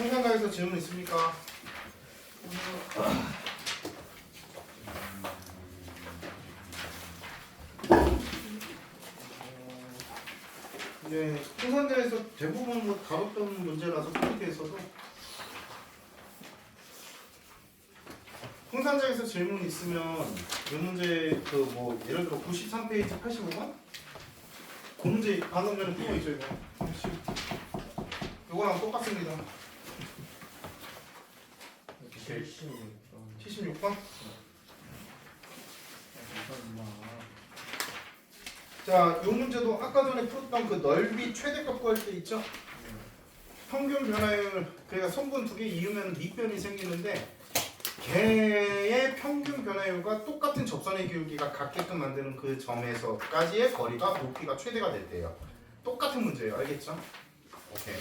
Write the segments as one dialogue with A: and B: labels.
A: 통상가에서 질문 있습니까? 네, 통상가에서 대부분 뭐 다뤘던 문제라서 프린트에서도 통상자에서 질문 있으면 이 문제 그 뭐 예를 들어 93페이지 85번 그 문제 방금 전에 풀고 있죠 이거. 이거랑 똑같습니다. 76번. 자, 이 문제도 아까 전에 풀었던 그 넓이 최대값 구할 때 있죠? 평균 변화율, 그러니까 선분 두 개 이으면 밑변이 생기는데 걔의 평균 변화율과 똑같은 접선의 기울기가 같게끔 만드는 그 점에서까지의 거리가 높이가 최대가 될 때예요. 똑같은 문제예요. 알겠죠? 오케이.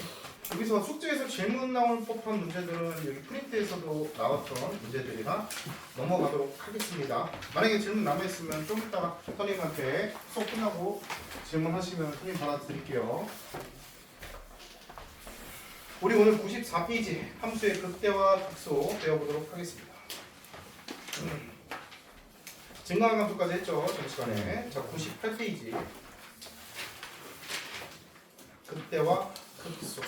A: 여기서 숙제에서 질문 나올 법한 문제들은 여기 프린트에서도 나왔던 문제들이라 넘어가도록 하겠습니다. 만약에 질문 남아있으면 좀 이따가 선생님한테 수업 끝나고 질문하시면 선생님 받아드릴게요. 우리 오늘 94페이지 함수의 극대화 극소 배워보도록 하겠습니다. 증가한 함수까지 했죠, 전 시간에. 자, 98페이지 극대화 극소.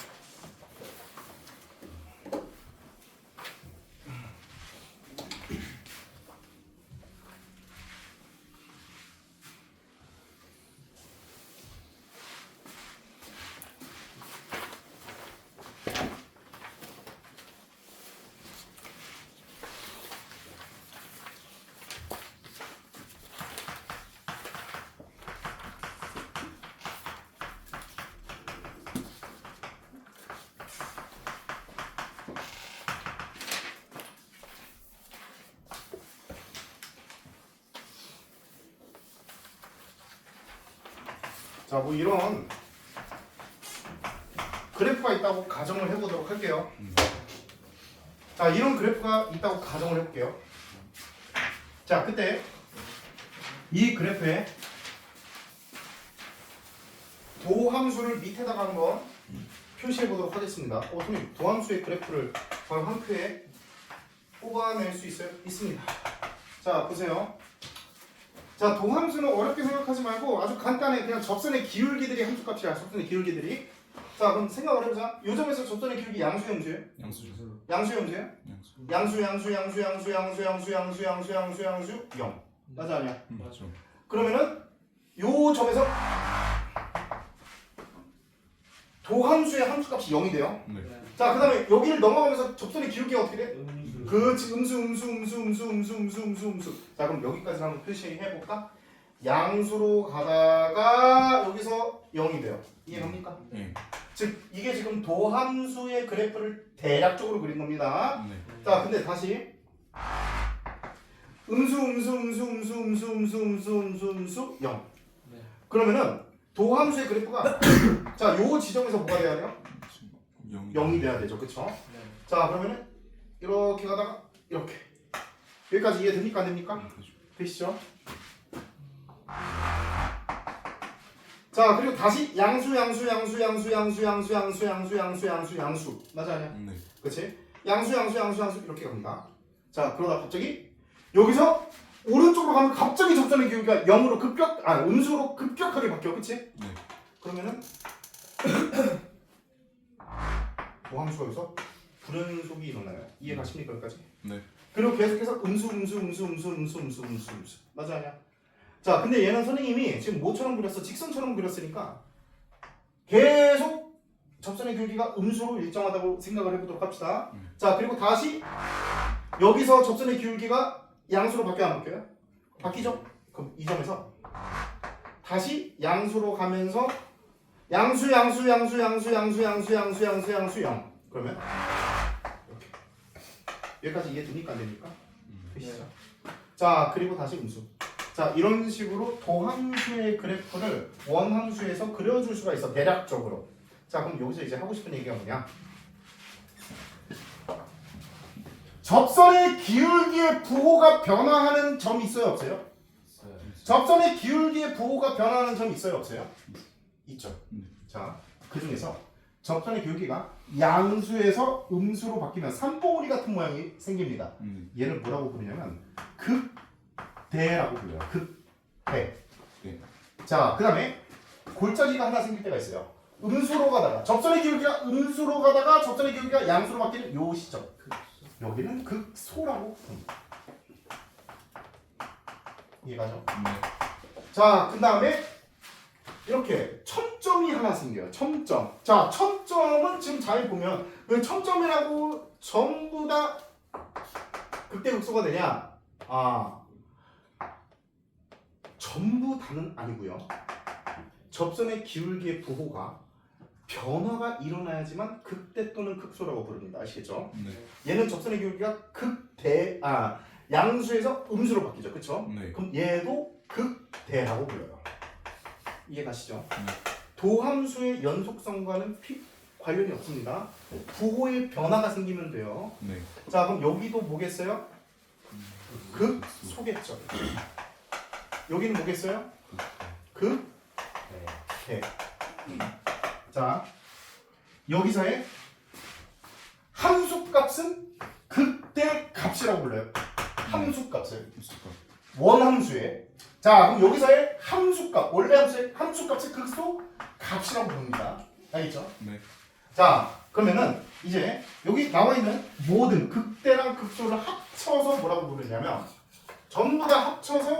A: 자, 뭐 이런 그래프가 있다고 가정을 해보도록 할게요. 자, 이런 그래프가 있다고 가정을 해볼게요. 자, 그때 이 그래프에 도함수를 밑에다가 한번 표시해 보도록 하겠습니다. 선생님, 도함수의 그래프를 바로 한 표에 뽑아낼 수 있어요? 있습니다. 자, 보세요. 자, 도함수는 어렵게 생각하지 말고 아주 간단해. 그냥 접선의 기울기들이 함수값이야. 접선의 기울기들이. 자, 그럼 생각을 해보자. 요 점에서 접선의 기울기 양수예요, 음수예요?
B: 양수죠.
A: 양수예요, 음수예요? 양수 0. 맞아, 아니야?
B: 맞죠.
A: 그러면은 요 점에서 도함수의 함수값이 0이 돼요.
B: 네.
A: 자, 그 다음에 여기를 넘어가면서 접선의 기울기가 어떻게 돼? 그렇지, 음수. 자, 그럼 여기까지 한번 표시해볼까? 양수로 가다가 여기서 0이 돼요. 이해갑니까?
B: 네.
A: 즉, 이게 지금 도함수의 그래프를 대략적으로 그린 겁니다.
B: 네.
A: 자, 근데 다시 음수 0. 그러면은 도함수의 그래프가 자, 요 지점에서 뭐가 돼야 돼요? 0이 돼야 되죠. 그쵸? 자, 그러면은 이렇게 가다가 이렇게 여기까지 이해됩니까? 안 됩니까? 되시죠? 자, 그리고 다시 양수 맞아 아니야?
B: 네.
A: 그치? 양수 이렇게 갑니다. 자, 그러다 갑자기 여기서 오른쪽으로 가면 갑자기 접선의 기울기가 0으로 음수로 급격하게 바뀌어. 그치?
B: 네.
A: 그러면은 도함수가 여기서 불연속이 일어나요. 이해가십니까? 여기까지?
B: 네.
A: 그리고 계속해서 음수 맞아 아니야? 자, 근데 얘는 선생님이 지금 뭐처럼 그렸어? 직선처럼 그렸으니까 계속 접선의 기울기가 음수로 일정하다고 생각을 해보도록 합시다. 자, 그리고 다시 여기서 접선의 기울기가 양수로 바뀌어 안 바뀌어요? 바뀌죠? 그럼 이 점에서 다시 양수로 가면서 양수 0. 그러면 이렇게 여기까지 이해됩니까? 안 됩니까? 되시죠? 자, 그리고 다시 음수. 자, 이런 식으로 도함수의 그래프를 원함수에서 그려줄 수가 있어. 대략적으로. 자, 그럼 여기서 이제 하고 싶은 얘기가 뭐냐? 접선의 기울기의 부호가 변화하는 점이 있어요, 없어요? 접선의 기울기의 부호가 변화하는 점이 있어요, 없어요? 있죠. 자, 그 중에서 접선의 기울기가 양수에서 음수로 바뀌면 산봉우리 같은 모양이 생깁니다. 얘를 뭐라고 부르냐면 극대라고 불러요. 극대.
B: 네.
A: 자, 그 다음에 골짜기가 하나 생길 때가 있어요. 음수로 가다가 접선의 기울기가 음수로 가다가 접선의 기울기가 양수로 바뀌는 요 시점. 여기는 극소라고 부릅니다. 이해가죠?
B: 네.
A: 자, 그 다음에 이렇게 첨점이 하나 생겨요. 첨점. 자, 첨점은 지금 잘 보면 왜 첨점이라고 전부 다 극대극소가 되냐? 전부 다는 아니고요. 접선의 기울기의 부호가 변화가 일어나야지만 극대 또는 극소라고 부릅니다. 아시겠죠?
B: 네.
A: 얘는 접선의 기울기가 양수에서 음수로 바뀌죠. 그렇죠?
B: 네.
A: 그럼 얘도 극대라고 불러요. 이해가시죠?
B: 네.
A: 도함수의 연속성과는 관련이 없습니다. 부호의 변화가 생기면 돼요.
B: 네.
A: 자, 그럼 여기도 뭐겠어요? 극소겠죠. 여기는 뭐겠어요? 극대. 자, 여기서의 함수값은 극대 값이라고 불러요. 함수값을. 원함수의. 자, 그럼 여기서의 함수값, 원래 함수의 함수값의 극소 값이라고 부릅니다. 알겠죠?
B: 네.
A: 자, 그러면은 이제 여기 나와 있는 모든 극대랑 극소를 합쳐서 뭐라고 부르냐면 전부 다 합쳐서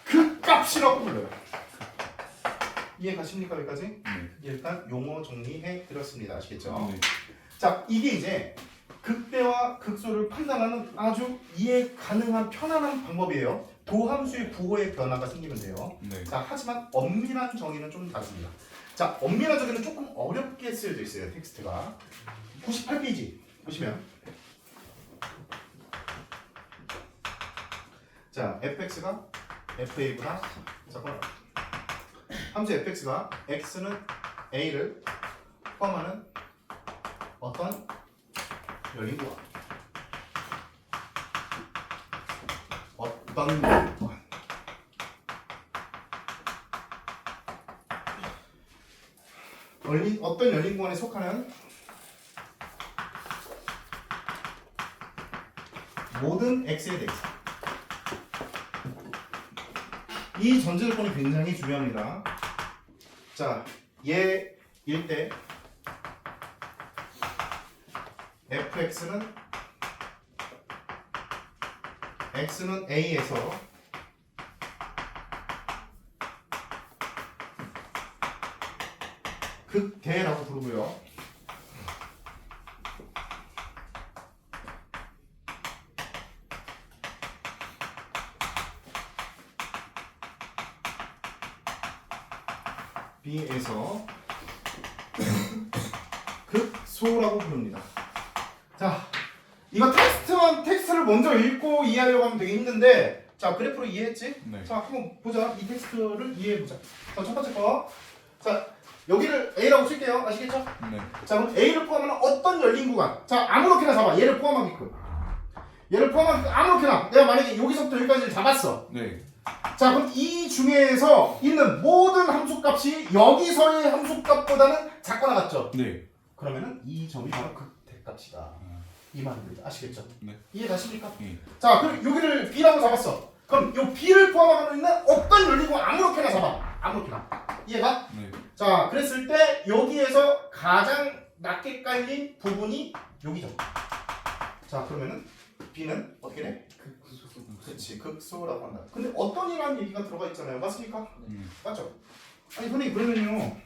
A: 극값이라고 불러요. 이해 가십니까 여기까지?
B: 네.
A: 일단 용어 정리해 드렸습니다. 아시겠죠?
B: 네.
A: 자, 이게 이제 극대와 극소를 판단하는 아주 이해 가능한 편안한 방법이에요. 도함수의 부호의 변화가 생기면 돼요.
B: 네.
A: 자, 하지만 엄밀한 정의는 좀 다릅니다. 자, 엄밀한 정의는 조금 어렵게 쓰여져 있어요. 텍스트가 98페이지 보시면 자, fx가 fa보다 잠깐만 함수 fx가 x는 a를 포함하는 어떤 열린 구간 어떤 열린 구간 어떤 열린 구간에 속하는 모든 x에 대해서 이 전제조건이 굉장히 중요합니다. 자, 얘일 때 fx는 x는 a에서 극대라고 부르고요. b에서 극소라고 부릅니다. 자, 이거 텍스트를 먼저 읽고 이해하려고 하면 되게 힘든데, 자, 그래프로 이해했지?
B: 네.
A: 자, 한번 보자. 이 텍스트를 이해해보자. 자, 첫 번째 거. 자, 여기를 A라고 칠게요. 아시겠죠?
B: 네.
A: 자, 그럼 A를 포함하는 어떤 열린 구간. 자, 아무렇게나 잡아. 얘를 포함하게끔. 아무렇게나. 내가 만약에 여기서부터 여기까지를 잡았어.
B: 네.
A: 자, 그럼 이 중에서 있는 모든 함수값이 여기서의 함수값보다는 작거나 같죠?
B: 네.
A: 그러면은 이 점이 바로 극대값이다. 이 말입니다. 아시겠죠?
B: 네.
A: 이해가십니까?
B: 네.
A: 자, 그럼 여기를 B라고 잡았어. 그럼 요 B를 포함하고 있는 어떤 열리고 아무렇게나 잡아. 아무렇게나. 이해가?
B: 네.
A: 자, 그랬을 때 여기에서 가장 낮게 깔린 부분이 여기죠. 자, 그러면은 B는 어떻게 돼? 그렇지, 극소라고 한다. 근데 어떤이라는 얘기가 들어가 있잖아요. 맞습니까? 맞죠? 아니 선생님 그러면요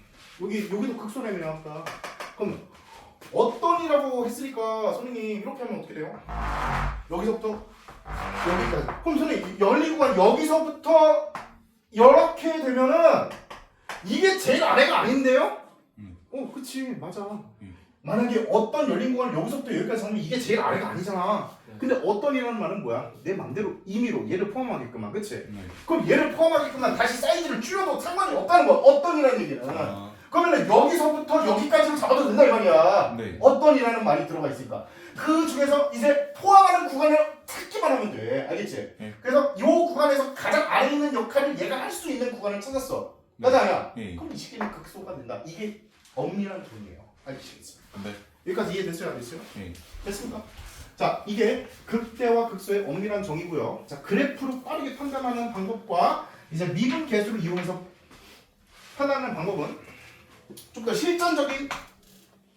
A: 여기도 극소라며요 아까. 그럼 어떤이라고 했으니까 선생님 이렇게 하면 어떻게 돼요? 여기서부터 여기까지. 그럼 선생님 열린 구간 여기서부터 이렇게 되면은 이게 제일 아래가 아닌데요? 그치 맞아. 만약에 어떤 열린 구간을 여기서부터 여기까지 잡으면 이게 제일 아래가 아니잖아. 근데 어떤이라는 말은 뭐야? 내 맘대로 임의로 얘를 포함하게끔만, 그치?
B: 네.
A: 그럼 얘를 포함하게끔만 다시 사이즈를 줄여도 상관이 없다는 거야. 어떤이라는 얘기는. 그러면은 여기서부터 여기까지로 잡아도 된다 이 말이야.
B: 네.
A: 어떤이라는 말이 들어가 있으니까. 그 중에서 이제 포함하는 구간을 찾기만 하면 돼. 알겠지?
B: 네.
A: 그래서 이 구간에서 가장 아래에 있는 역할을 얘가 할 수 있는 구간을 찾았어. 맞아요.
B: 예.
A: 그럼 이 시기는 극소가 된다. 이게 엄밀한 정의예요. 알겠습니다.
B: 네.
A: 여기까지 이해됐어요? 안 됐어요?
B: 예.
A: 됐습니까? 자, 이게 극대와 극소의 엄밀한 정의고요. 자, 그래프로 빠르게 판단하는 방법과 이제 미분 계수를 이용해서 판단하는 방법은 좀 더 실전적인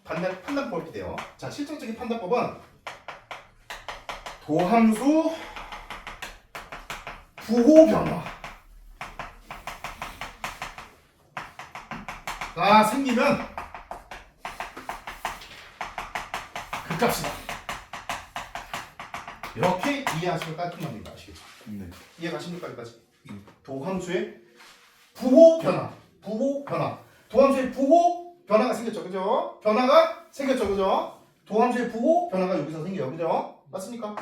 A: 판단법이 돼요. 자, 실전적인 판단법은 도함수 부호 변화가 생기면 극값이다. 이렇게 이해하시면 깔끔합니다. 아시겠죠?
B: 네.
A: 이해가십니까? 여기까지? 도함수의 부호 변화. 도함수의 부호 변화가 생겼죠. 그죠? 변화가 생겼죠. 그죠? 도함수의 부호 변화가 여기서 생겨요. 그죠? 맞습니까?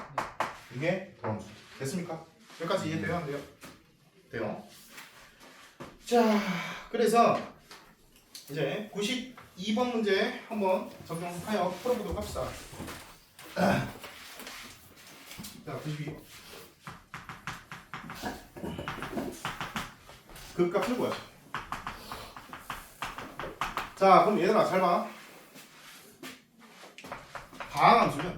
A: 이게 도함수. 됐습니까? 여기까지 이해돼요? 안 돼요? 돼요. 자, 그래서 이제 92번 문제 한번 적용하여 풀어보도록 합시다. 자, 92번. 극값을 구하죠. 자, 그럼 얘들아 잘 봐. 다항함수는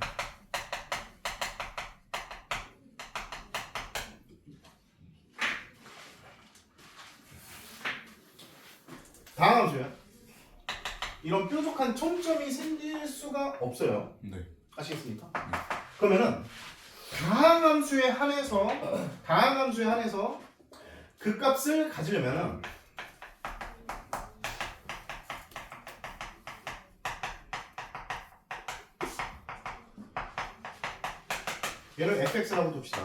A: 이런 뾰족한 총점이 생길 수가 없어요.
B: 네.
A: 아시겠습니까? 그러면은 다항함수에 한해서 극값을 가지려면은 얘를 fx라고 둡시다.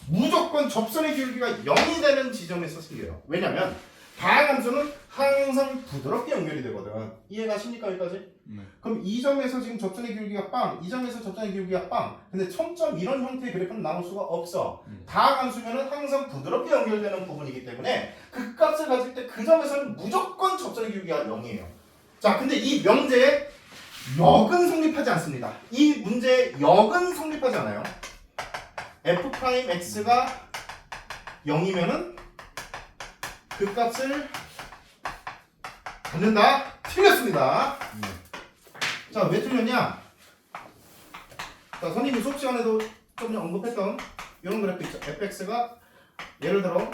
A: 무조건 접선의 기울기가 0이 되는 지점에서 생겨요. 왜냐면 다항함수는 항상 부드럽게 연결이 되거든. 이해가십니까? 여기까지?
B: 네.
A: 그럼 이 점에서 지금 접선의 기울기가 빵, 이 점에서 접선의 기울기가 빵. 근데 첨점 이런 형태의 그래프는 나올 수가 없어. 다항함수면은 항상 부드럽게 연결되는 부분이기 때문에 그 값을 가질 때 그 점에서는 무조건 접선의 기울기가 0이에요. 자, 근데 이 명제에 역은 성립하지 않습니다. 이 문제에 역은 성립하지 않아요. f'x가 0이면은 그 값을 갖는다. 틀렸습니다. 자, 왜 틀렸냐? 자, 선생님이 수업 시간에도 좀 전에 언급했던 이런 그래프 있죠. fx가 예를 들어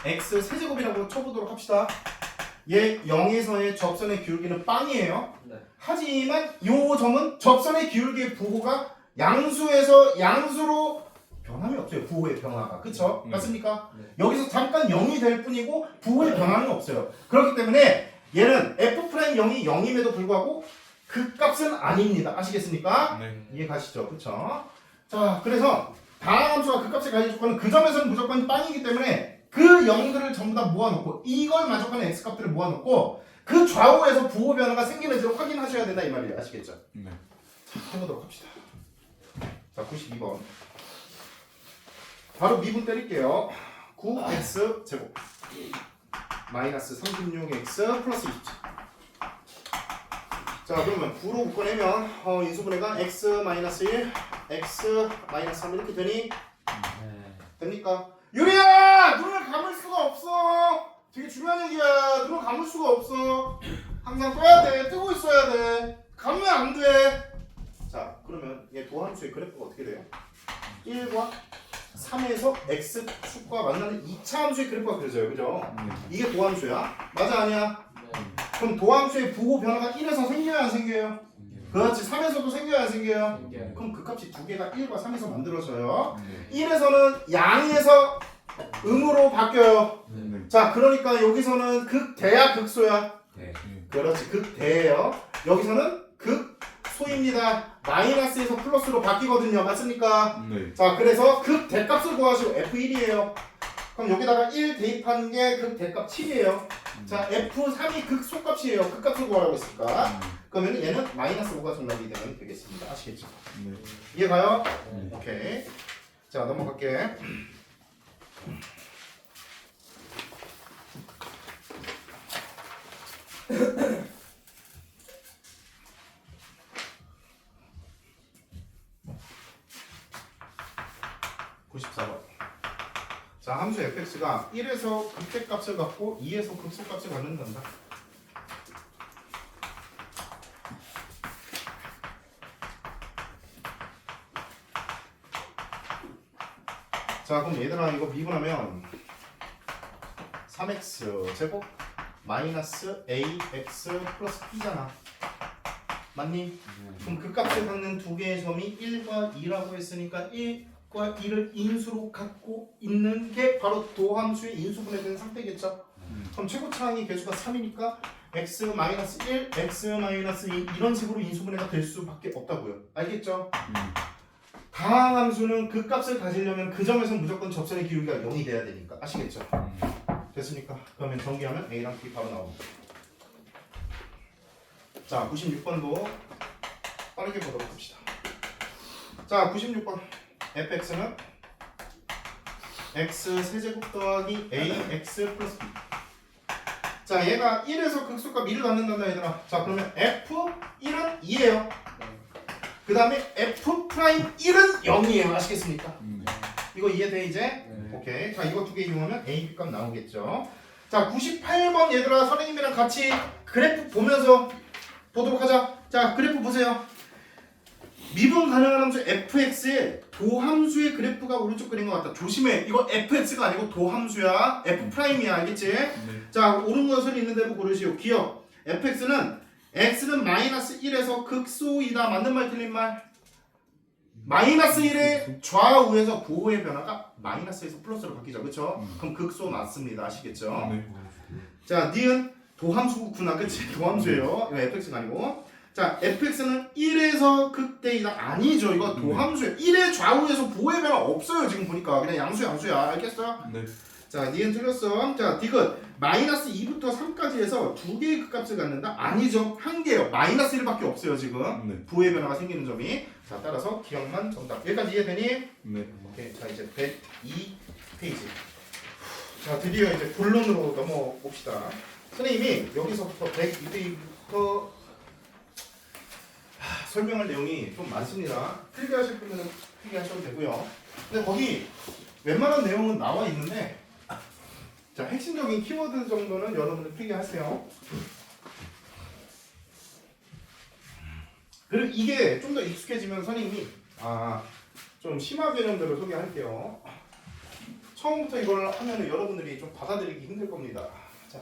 A: x 세제곱이라고 쳐보도록 합시다. 얘 0에서의 접선의 기울기는 빵이에요.
C: 네.
A: 하지만 요 점은 접선의 기울기의 부호가 양수에서 양수로 변함이 없어요. 부호의 변화가. 그쵸? 맞습니까?
C: 네.
A: 여기서 잠깐 0이 될 뿐이고 부호의 변화는 없어요. 그렇기 때문에 얘는 f'0이 0임에도 불구하고 그 값은 아닙니다. 아시겠습니까?
B: 네.
A: 이해 가시죠? 그쵸? 자, 그래서 다항함수가 그 값을 가질 조건은 그 점에서는 무조건 빵이기 때문에 그 0들을 전부 다 모아놓고 이걸 만족하는 x값들을 모아놓고 그 좌우에서 부호 변화가 생기는지를 확인하셔야 된다 이 말이에요. 아시겠죠?
B: 네.
A: 자, 해보도록 합시다. 자, 92번. 바로 미분 때릴게요. 9x 제곱 마이너스 36x 플러스 27. 자, 그러면 9로 묶어내면 인수분해가 x 마이너스 1, x 마이너스 3 이렇게 되니
C: 네.
A: 됩니까? 유리야! 눈을 감을 수가 없어! 되게 중요한 얘기야. 눈을 감을 수가 없어. 항상 떠야 돼. 뜨고 있어야 돼. 감으면 안 돼. 자, 그러면 얘 도함수의 그래프가 어떻게 돼요? 1과 3에서 x축과 만나는 2차 함수의 그래프가 그려져요. 그죠? 이게 도함수야. 맞아 아니야?
C: 네.
A: 그럼 도함수의 부호 변화가 1에서 생겨야 안 생겨요? 그렇지. 3에서도 생겨야 안 생겨요?
C: 신기해요.
A: 그럼 그 값이 두 개가 1과 3에서 만들어져요.
B: 네.
A: 1에서는 양에서 음으로 바뀌어요.
B: 네.
A: 자, 그러니까 여기서는 극대야 극소야?
C: 네.
A: 그렇지. 극대예요. 여기서는 극소입니다. 마이너스에서 플러스로 바뀌거든요. 맞습니까?
B: 네.
A: 자, 그래서 극대값을 구하시고 F1이에요. 그럼 여기다가 1 대입한 게 극대값 7이에요. 자, F3이 극소값이에요. 극값을 구하라고 했으니까. 그러면 얘는 마이너스 5가 정답이 되면 되겠습니다. 아시겠죠?
B: 네.
A: 이해가요?
B: 네.
A: 오케이. 자, 넘어갈게. 94번. 자, 함수 fx가 1에서 극대값을 갖고 2에서 극소값을 갖는단다. 자, 그럼 얘들아 이거 미분하면 3x 제곱 마이너스 ax 플러스 b잖아. 맞니? 그럼 그 값을 갖는 두 개의 점이 1과 2라고 했으니까 1과 2를 인수로 갖고 있는 게 바로 도함수의 인수분해된 상태겠죠? 그럼 최고차항이 개수가 3이니까 x 마이너스 1, x 마이너스 2 이런 식으로 인수분해가 될 수밖에 없다고요. 알겠죠? 다항함수는 그 값을 가지려면 그 점에서 무조건 접선의 기울기가 0이 돼야 되니까. 아시겠죠? 됐습니까? 그러면 전개하면 a랑 b 바로 나옵니다. 자, 96번도 빠르게 보도록 합시다. 자, 96번 fx는 x 세제곱 더하기 ax 플러스 b. 자, 얘가 1에서 극소값 2를 갖는단다 얘들아. 자, 그러면 f1은 2예요. 그 다음에 f'1은 0이에요. 아시겠습니까? 이거 이해돼 이제? 오케이. 자, 이거 두 개 이용하면 a, b 값 나오겠죠. 자, 98번 얘들아 선생님이랑 같이 그래프 보면서 보도록 하자. 자, 그래프 보세요. 미분 가능한 함수 fx에 도함수의 그래프가 오른쪽 그린 것 같다. 조심해. 이거 fx가 아니고 도함수야. f'이야. 알겠지? 자, 옳은 것을 있는 대로 고르시오. 기억. fx는 x는 마이너스 1에서 극소이다. 맞는 말 틀린 말? 마이너스 1의 좌우에서 부호의 변화가 마이너스에서 플러스로 바뀌죠. 그렇죠? 그럼 극소 맞습니다. 아시겠죠? 자, 니은 도함수구나. 그치? 도함수예요. 이거 fx가 아니고. 자, fx는 1에서 극대이다. 아니죠. 이거 도함수예요. 1의 좌우에서 부호의 변화 없어요. 지금 보니까. 그냥 양수야. 알겠어? 네. 자, 니은 틀렸어. 자, 디귿 마이너스 2부터 3까지 해서 두 개의 극값을 갖는다? 아니죠. 한 개요. 마이너스 1밖에 없어요. 지금. 부호의 변화가 생기는 점이. 자, 따라서 기억만 정답. 여기까지 이해되니? 네. 오케이. 자, 이제 102페이지. 자, 드디어 이제 본론으로 넘어봅시다. 선생님이 여기서부터 102페이지부터 설명할 내용이 좀 많습니다. 필기하실 분들은 필기하셔도 되고요. 근데 거기 웬만한 내용은 나와 있는데 자, 핵심적인 키워드 정도는 여러분들 필기하세요. 그리고 이게 좀 더 익숙해지면 선생님이 좀 심화 개념들을 소개할게요. 처음부터 이걸 하면 여러분들이 좀 받아들이기 힘들 겁니다. 자.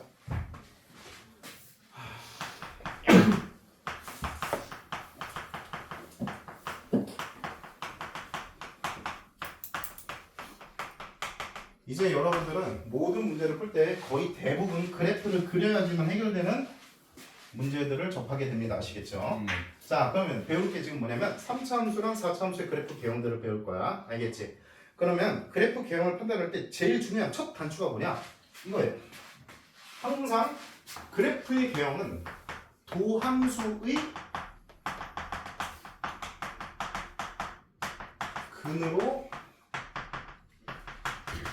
A: 이제 여러분들은 모든 문제를 풀 때 거의 대부분 그래프를 그려야지만 해결되는 문제들을 접하게 됩니다. 아시겠죠? 자, 그러면 배울 게 지금 뭐냐면 3차 함수랑 4차 함수의 그래프 개형들을 배울 거야. 알겠지? 그러면 그래프 개형을 판단할 때 제일 중요한 첫 단추가 뭐냐? 이거예요. 항상 그래프의 개형은 도함수의 근으로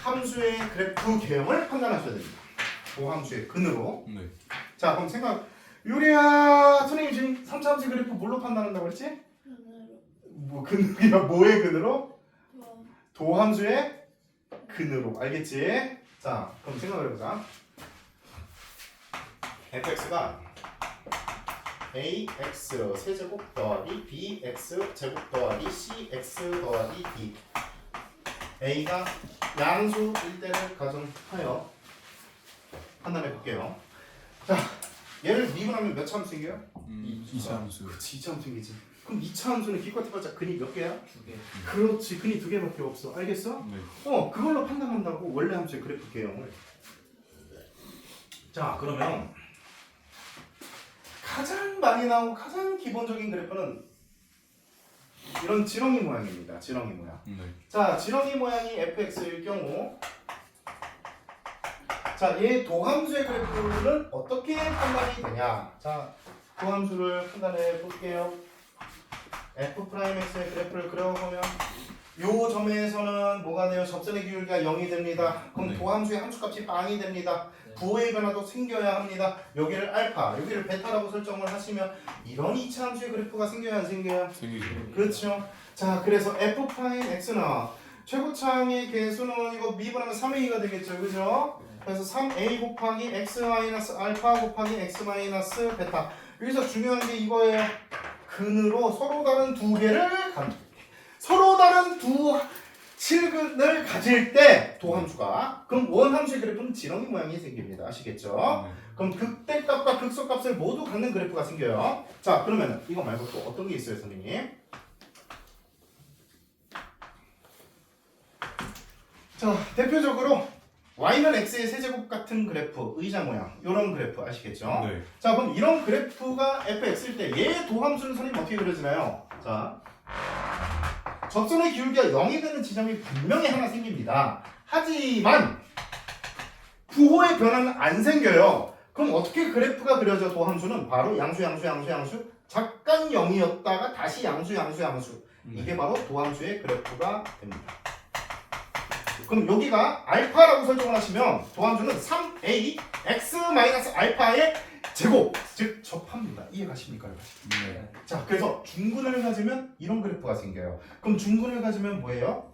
A: 함수의 그래프 개형을 판단하셔야 됩니다. 도함수의 근으로. 네. 자, 그럼 유리야, 선생님 지금 3차 함수의 그래프 뭘로 판단한다고 그랬지? 뭐 근이야? 뭐의 근으로? 도함수의 근으로. 알겠지? 자, 그럼 생각을 해보자. fx가 ax 세제곱 더하기 bx 제곱 더하기 cx 더하기 d. a가 양수 1대를 가정하여 판단해 볼게요. 자, 얘를 미분하면 몇 차 함수 생겨요?
B: 2차 함수.
A: 그렇지, 2차 함수 생기지. 그럼 2차 함수는 기껏해봤자 근이 몇 개야?
B: 2개.
A: 그렇지, 근이 2개밖에 없어. 알겠어?
B: 네.
A: 그걸로 판단한다고 원래 함수의 그래프 개형을. 자, 그러면 가장 많이 나오고 가장 기본적인 그래프는 이런 지렁이 모양입니다. 지렁이 모양.
B: 네.
A: 자, 지렁이 모양이 fx일 경우 자, 얘 도함수의 그래프는 어떻게 판단이 되냐? 자, 도함수를 판단해 볼게요. f'x의 그래프를 그려보면 요 점에서는 뭐가 돼요? 접선의 기울기가 0이 됩니다. 그럼
B: 네.
A: 도함수의 함수값이 빵이 됩니다. 부호의 변화도 생겨야 합니다. 여기를 알파, 여기를 베타라고 설정을 하시면 이런 2차 함수의 그래프가 생겨야 안 생겨요?
B: 생기죠.
A: 그렇죠. 자, 그래서 f'x는 최고차항의 개수는 이거 미분하면 3a가 되겠죠, 그죠? 그래서 3a 곱하기 x 마이너스 알파 곱하기 x 마이너스 베타. 여기서 중요한 게 이거예요. 근으로 서로 다른 두 개를 서로 다른 두 실근을 가질 때 도함수가 그럼 원함수의 그래프는 지렁이 모양이 생깁니다. 아시겠죠? 그럼 극대값과 극소값을 모두 갖는 그래프가 생겨요. 자, 그러면 이거 말고 또 어떤 게 있어요, 선생님? 자, 대표적으로 y는 x의 세제곱 같은 그래프, 의자 모양, 이런 그래프 아시겠죠?
B: 네.
A: 자, 그럼 이런 그래프가 fx일 때 얘 도함수는 선생님 어떻게 그려지나요? 자, 접선의 기울기가 0이 되는 지점이 분명히 하나 생깁니다. 하지만 부호의 변화는 안 생겨요. 그럼 어떻게 그래프가 그려져? 도함수는 바로 양수 잠깐 0이었다가 다시 양수 이게 바로 도함수의 그래프가 됩니다. 그럼 여기가 알파라고 설정을 하시면 도함수는 3a x 마이너스 알파의 제곱, 즉 접합니다. 이해가십니까?
B: 네.
A: 자, 그래서 중근을 가지면 이런 그래프가 생겨요. 그럼 중근을 가지면 뭐예요?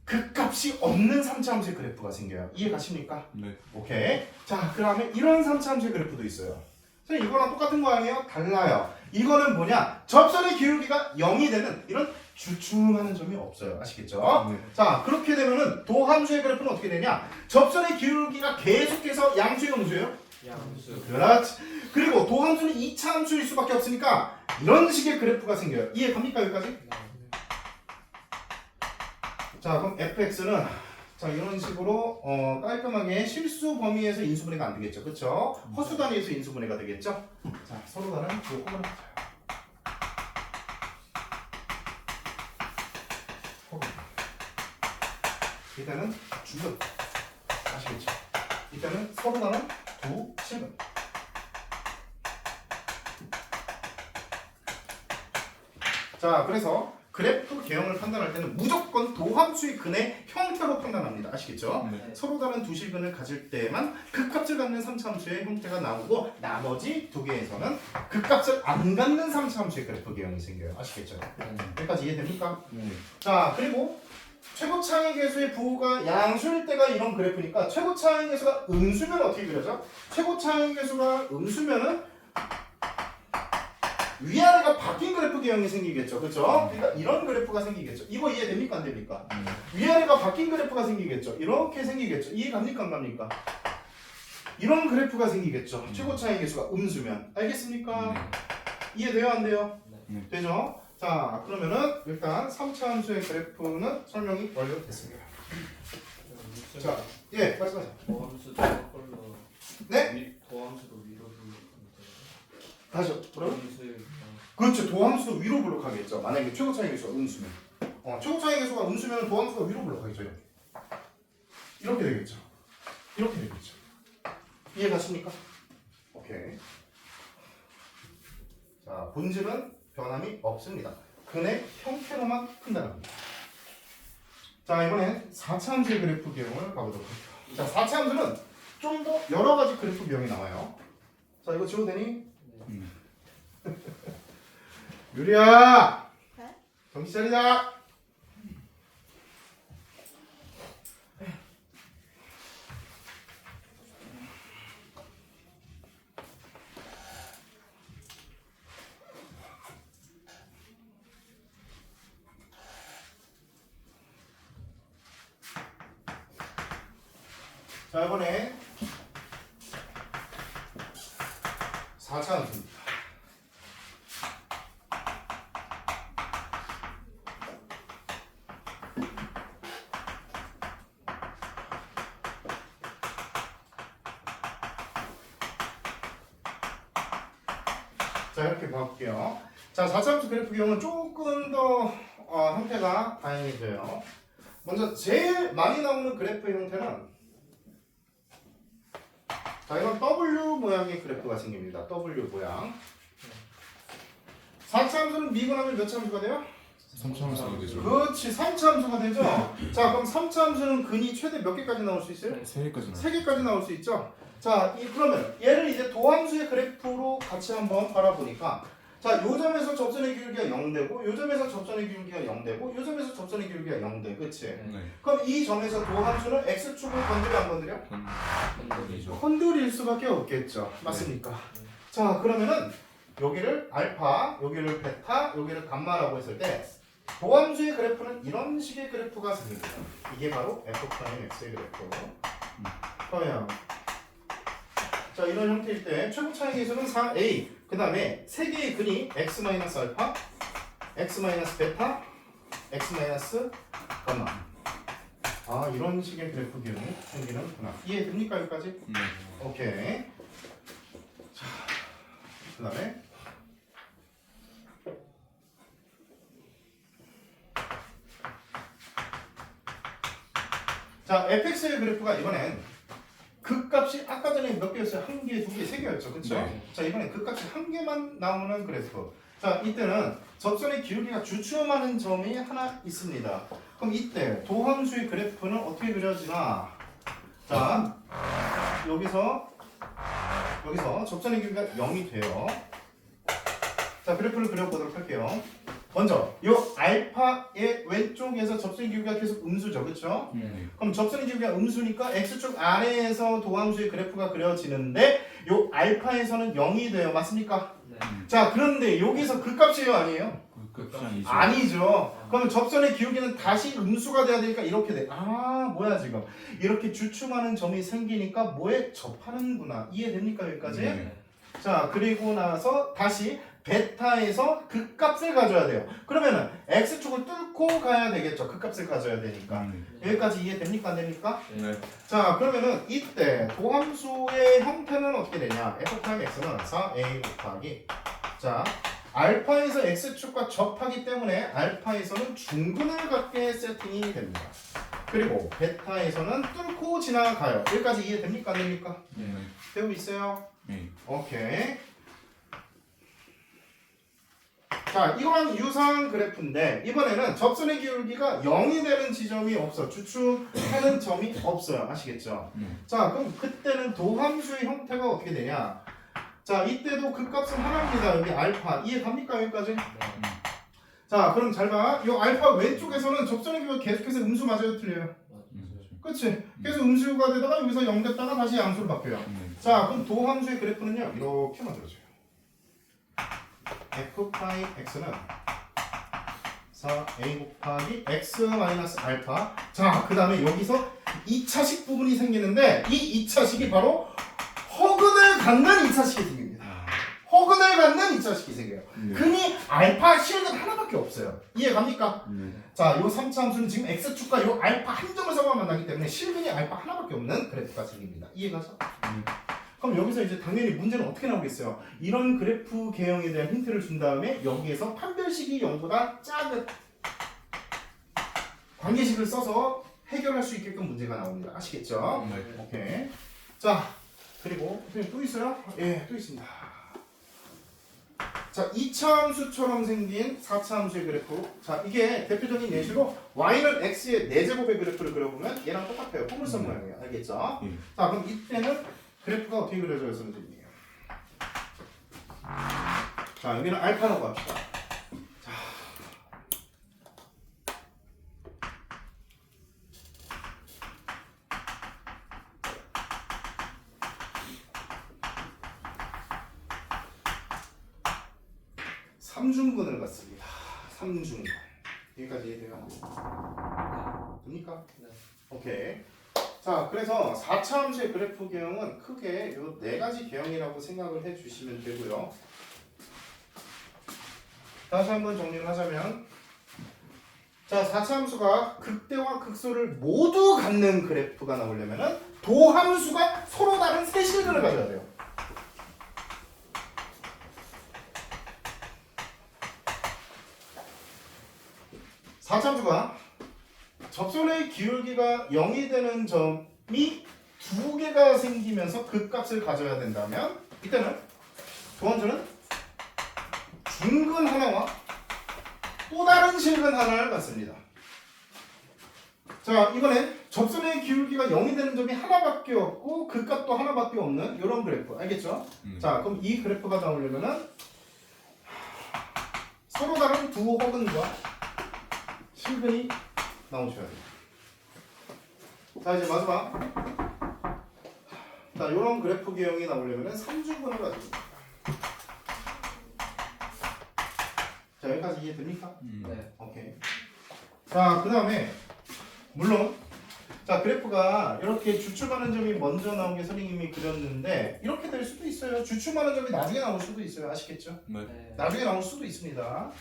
A: 극값이 없는 3차 함수의 그래프가 생겨요. 이해가십니까?
B: 네.
A: 오케이. 자, 그 다음에 이런 3차 함수의 그래프도 있어요. 선생님, 이거랑 똑같은 거 아니에요? 달라요. 이거는 뭐냐? 접선의 기울기가 0이 되는 이런 주춤하는 점이 없어요. 아시겠죠?
B: 네.
A: 자, 그렇게 되면은 도함수의 그래프는 어떻게 되냐? 접선의 기울기가 계속해서 양수예요, 음수예요?
C: 양수.
A: 그렇지. 그리고 도함수는 2차 함수일 수밖에 없으니까 이런 식의 그래프가 생겨요. 이해 갑니까, 여기까지? 자, 그럼 fx는 자, 이런 식으로 깔끔하게 실수 범위에서 인수분해가 안 되겠죠. 그렇죠? 허수 단위에서 인수분해가 되겠죠? 자, 서로 다른 두 호흡을 해줘요. 일단은 중근. 아시겠죠? 일단은 서로 다른 두 실근. 자, 그래서 그래프 개형을 판단할 때는 무조건 도함수의 근의 형태로 판단합니다. 아시겠죠?
B: 네.
A: 서로 다른 두 실근을 가질 때만 극값을 갖는 3차 함수의 형태가 나오고 나머지 두 개에서는 극값을 안 갖는 3차 함수의 그래프 개형이 생겨요. 아시겠죠? 여기까지 이해됩니까?
B: 네.
A: 자, 그리고 최고차항의 개수의 부호가 양수일 때가 이런 그래프니까 최고차항의 개수가 음수면 어떻게 그려져? 최고차항의 개수가 음수면은 위아래가 바뀐 그래프 개형이 생기겠죠. 그렇죠? 그러니까 이런 그래프가 생기겠죠. 이거 이해됩니까? 안 됩니까? 위아래가 바뀐 그래프가 생기겠죠. 이렇게 생기겠죠. 이해 갑니까? 안 갑니까? 이런 그래프가 생기겠죠. 최고차항의 개수가 음수면. 알겠습니까? 이해돼요? 안 돼요?
B: 네.
A: 되죠? 자, 그러면은 일단 3차 함수의 그래프는 설명이 완료됐습니다. 자, 예, 말씀하세요.
C: 도함수도 걸로.
A: 네?
C: 도함수도 위로 불러주면
A: 다시요. 뭐라고?
C: 도함수의
A: 그렇죠. 도함수도 위로 블록하겠죠. 만약에 최고차항의 개수가 음수면. 최고차항의 개수가 음수면 도함수가 위로 블록하겠죠. 이렇게 되겠죠. 이렇게 되겠죠. 이해 가십니까? 오케이. 자, 본질은 변함이 없습니다. 근의 형태로만 판단합니다. 자, 이번엔 4차 함수의 그래프 개형을 가보도록 할게요. 자, 4차 함수는 좀 더 여러 가지 그래프 개형이 나와요. 자, 이거 지워도 되니? 유리야!
D: 네?
A: 정신 차리자! 자, 이번에 4차 함수입니다. 자, 이렇게 봐볼게요. 자, 4차 함수 그래프 기형은 조금 더 형태가 다양해져요. 먼저 제일 많이 나오는 그래프의 형태는 자, 이건 W 모양의 그래프가 생깁니다. W 모양. 4차 함수는 미분하면 몇 차 함수가 돼요?
B: 3차 함수가 되죠.
A: 그렇지, 3차 함수가 되죠. 자, 그럼 3차 함수는 근이 최대 몇 개까지 나올 수 있어요?
B: 3개까지 나와요.
A: 3개까지 나올 수 있죠. 자, 그러면 얘를 이제 도함수의 그래프로 같이 한번 바라보니까 자, 요 점에서 접선의 기울기가 0되고 요 점에서 접선의 기울기가 0되고 요 점에서 접선의 기울기가 0돼. 그치?
B: 네.
A: 그럼 이 점에서 도함수는 x축을 건드려 안 건드려?
B: 건드리죠.
A: 건드릴 수밖에 없겠죠. 맞습니까? 자, 그러면은 여기를 알파, 여기를 베타, 여기를 감마라고 했을 때 도함수의 그래프는 이런 식의 그래프가 생깁니다. 이게 바로 f'x의 그래프. 그러면 자, 이런 형태일 때 최고 차이계수는 4a. 그 다음에 세 개의 근이 x-알파, x-베타, x-감마. 아, 이런 식의 그래프 기운이 생기는구나. 이해됩니까 여기까지?
B: 네.
A: 오케이. 자, 그 다음에 자, fx의 그래프가 이번엔 극값이 아까 전에 몇 개였어요? 한 개, 두 개, 세 개였죠, 그렇죠?
B: 네.
A: 자, 이번엔 극값이 한 개만 나오는 그래프. 자, 이때는 접선의 기울기가 주춤하는 점이 하나 있습니다. 그럼 이때 도함수의 그래프는 어떻게 그려지나? 자, 여기서 접선의 기울기가 0이 돼요. 자, 그래프를 그려보도록 할게요. 먼저 이 알파의 왼쪽에서 접선의 기울기가 계속 음수죠, 그렇죠?
B: 네.
A: 그럼 접선의 기울기가 음수니까 x축 아래에서 도함수의 그래프가 그려지는데 요 알파에서는 0이 돼요. 맞습니까?
C: 네.
A: 자, 그런데 여기서 극값이에요, 아니에요?
B: 끝장이죠.
A: 아니죠. 그러면 접선의 기울기는 다시 음수가 돼야 되니까 이렇게 돼. 아, 뭐야 지금. 이렇게 주춤하는 점이 생기니까 뭐에 접하는구나. 이해됩니까 여기까지?
B: 네.
A: 자, 그리고 나서 다시 베타에서 극값을 가져야 돼요. 그러면은 x축을 뚫고 가야 되겠죠. 극값을 가져야 되니까. 여기까지 이해됩니까? 안 됩니까?
B: 네.
A: 자, 그러면은 이때 도함수의 형태는 어떻게 되냐? f'x는 4a 곱하기 자, 알파에서 x축과 접하기 때문에 알파에서는 중근을 갖게 세팅이 됩니다. 그리고 베타에서는 뚫고 지나가요. 여기까지 이해됩니까? 안 됩니까?
B: 네.
A: 되고 있어요?
B: 네.
A: 오케이. 자, 이거랑 유사한 그래프인데 이번에는 접선의 기울기가 0이 되는 지점이 없어. 주춤하는 점이 없어요. 아시겠죠? 자, 그럼 그때는 도함수의 형태가 어떻게 되냐? 자, 이때도 극값은 하나입니다. 여기 알파. 이해 갑니까? 여기까지? 자, 그럼 잘 봐. 이 알파 왼쪽에서는 접선의 기울기가 계속해서 음수 맞아요? 틀려요? 그치? 계속 음수가 되다가 여기서 0 됐다가 다시 양수로 바뀌어요. 자, 그럼 도함수의 그래프는요. 이렇게 만들어져요. f'x는 4a 곱하기 x 마이너스 알파. 자, 그 다음에 여기서 2차식 부분이 생기는데 이 2차식이 바로 허근을 갖는 2차식이 생깁니다. 허근을 갖는 2차식이 생겨요. 근이 알파 실근 하나밖에 없어요. 이해 갑니까? 자, 요 3차 함수는 지금 x축과 요 알파 한 점을 서만 만나기 때문에 실근이 알파 하나밖에 없는 그래프가 생깁니다. 이해가죠? 그럼 여기서 이제 당연히 문제는 어떻게 나오겠어요? 이런 그래프 개형에 대한 힌트를 준 다음에 여기에서 판별식이 0보다 작은 관계식을 써서 해결할 수 있게끔 문제가 나옵니다. 아시겠죠?
B: 네.
A: 오케이. 자, 그리고 선생님 또 있어요? 예, 또 있습니다. 자, 2차 함수처럼 생긴 4차 함수의 그래프. 자, 이게 대표적인 예시로 y는 x의 4제곱의 그래프를 그려보면 얘랑 똑같아요. 포물선 모양이에요. 알겠죠? 자, 그럼 이때는 그래프가 어떻게 그려져요, 선생님? 자, 여기는 알파라고 합시다. 자. 삼중근을 갖습니다. 삼중근. 여기까지 이해돼요? 됩니까?
C: 네.
A: 오케이. 자, 그래서 4차 함수의 그래프 개형은 크게 요 4가지 개형이라고 생각을 해주시면 되고요. 다시 한번 정리를 하자면, 자, 4차 함수가 극대와 극소를 모두 갖는 그래프가 나오려면은 도함수가 서로 다른 세 실근을 가져야 돼요. 사차함수가 접선의 기울기가 0이 되는 점이 2개가 생기면서 극값을 가져야 된다면 이때는 도함수는 중근 하나와 또 다른 실근 하나를 갖습니다. 자, 이번엔 접선의 기울기가 0이 되는 점이 하나밖에 없고 극값도 하나밖에 없는 이런 그래프. 알겠죠? 자, 그럼 이 그래프가 나오려면은 서로 다른 두 허근과 실근이 나오셔야 돼요. 자, 이제 마지막. 자, 이런 그래프 개형이 나오려면 3주분을 가지고 있습니다. 자, 여기까지 이해됩니까?
C: 네.
A: 오케이. 자, 그 다음에 물론 자, 그래프가 이렇게 주춤하는 점이 먼저 나온 게 선생님이 그렸는데 이렇게 될 수도 있어요. 주춤하는 점이 나중에 나올 수도 있어요. 아시겠죠?
B: 네.
C: 네.
A: 나중에 나올 수도 있습니다.